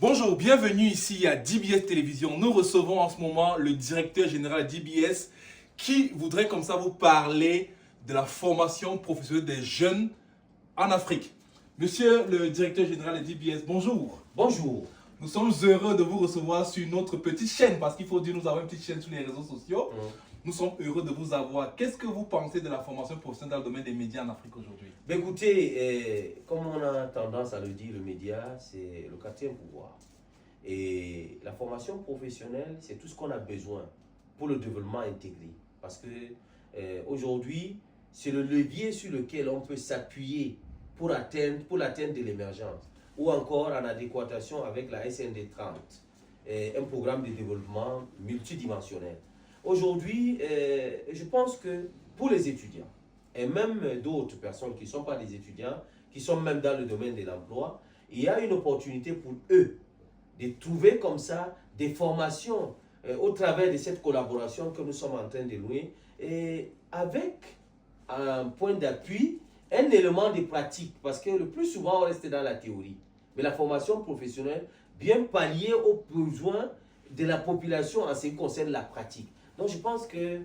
Bonjour, bienvenue ici à DBS Télévision. Nous recevons en ce moment le directeur général de DBS qui voudrait comme ça vous parler de la formation professionnelle des jeunes en Afrique. Monsieur le directeur général de DBS, bonjour. Bonjour. Nous sommes heureux de vous recevoir sur notre petite chaîne parce qu'il faut dire nous avons une petite chaîne sur les réseaux sociaux. Nous sommes heureux de vous avoir. Qu'est-ce que vous pensez de la formation professionnelle dans le domaine des médias en Afrique aujourd'hui? Écoutez, comme on a tendance à le dire, le média, c'est le quatrième pouvoir. Et la formation professionnelle, c'est tout ce qu'on a besoin pour le développement intégré. Parce que aujourd'hui, c'est le levier sur lequel on peut s'appuyer pour l'atteinte de l'émergence. Ou encore en adéquation avec la SND 30, un programme de développement multidimensionnel. Aujourd'hui, je pense que pour les étudiants, et même d'autres personnes qui ne sont pas des étudiants, qui sont même dans le domaine de l'emploi, il y a une opportunité pour eux de trouver comme ça des formations au travers de cette collaboration que nous sommes en train de louer, et avec un point d'appui, un élément de pratique, parce que le plus souvent on reste dans la théorie. Mais la formation professionnelle vient pallier aux besoins de la population en ce qui concerne la pratique. Donc je pense que,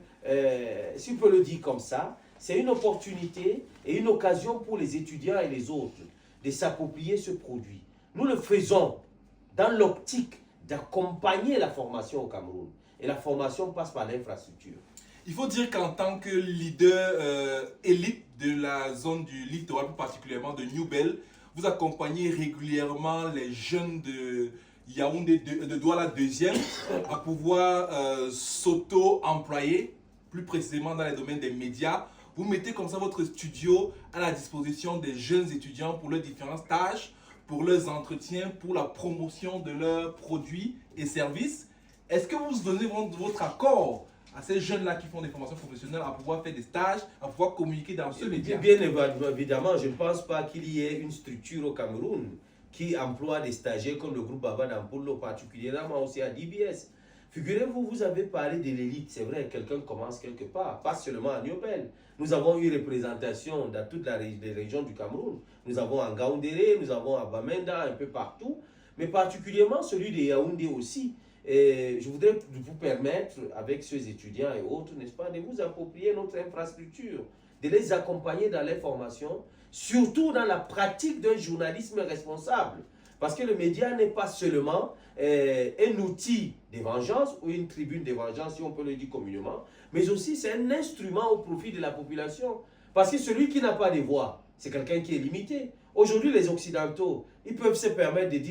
si on peut le dire comme ça, c'est une opportunité et une occasion pour les étudiants et les autres de s'approprier ce produit. Nous le faisons dans l'optique d'accompagner la formation au Cameroun. Et la formation passe par l'infrastructure. Il faut dire qu'en tant que leader élite de la zone du littoral, plus particulièrement de New Bell, vous accompagnez régulièrement les jeunes de Yaoundé, de Douala 2e, à pouvoir s'auto-employer, plus précisément dans les domaines des médias. Vous mettez comme ça votre studio à la disposition des jeunes étudiants pour leurs différents stages, pour leurs entretiens, pour la promotion de leurs produits et services. Est-ce que vous donnez votre accord à ces jeunes-là qui font des formations professionnelles à pouvoir faire des stages, à pouvoir communiquer dans ce média? Bien évidemment, je ne pense pas qu'il y ait une structure au Cameroun qui emploie des stagiaires comme le groupe Baba Dampolo, particulièrement aussi à DBS. Figurez-vous, vous avez parlé de l'élite, c'est vrai, quelqu'un commence quelque part, pas seulement à Niobel. Nous avons eu représentation dans toutes les régions du Cameroun. Nous avons à Ngaoundéré, nous avons à Bamenda, un peu partout, mais particulièrement celui de Yaoundé aussi. Et je voudrais vous permettre, avec ces étudiants et autres, n'est-ce pas, de vous approprier notre infrastructure, de les accompagner dans les formations, surtout dans la pratique d'un journalisme responsable. Parce que le média n'est pas seulement un outil de vengeance ou une tribune de vengeance, si on peut le dire communément, mais aussi c'est un instrument au profit de la population. Parce que celui qui n'a pas de voix, c'est quelqu'un qui est limité. Aujourd'hui, les Occidentaux, ils peuvent se permettre de dire